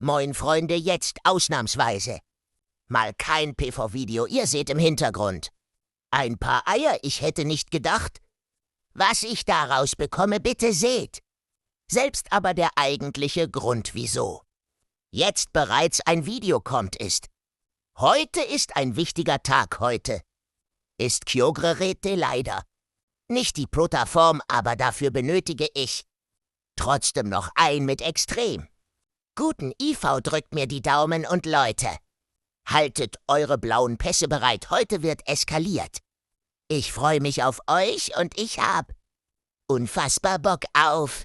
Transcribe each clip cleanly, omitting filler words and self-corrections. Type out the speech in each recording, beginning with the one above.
Moin Freunde, jetzt ausnahmsweise. Mal kein PV-Video, ihr seht im Hintergrund. Ein paar Eier, ich hätte nicht gedacht. Was ich daraus bekomme, bitte seht. Selbst aber der eigentliche Grund wieso. Jetzt bereits ein Video kommt ist. Heute ist ein wichtiger Tag heute. Ist Kyogre-Rete leider. Nicht die Protaform, aber dafür benötige ich trotzdem noch ein mit Extrem. Guten IV drückt mir die Daumen und Leute, haltet eure blauen Pässe bereit, heute wird eskaliert. Ich freue mich auf euch und ich hab unfassbar Bock auf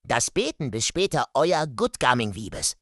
das Beten. Bis später, euer Good Gaming Wiebes.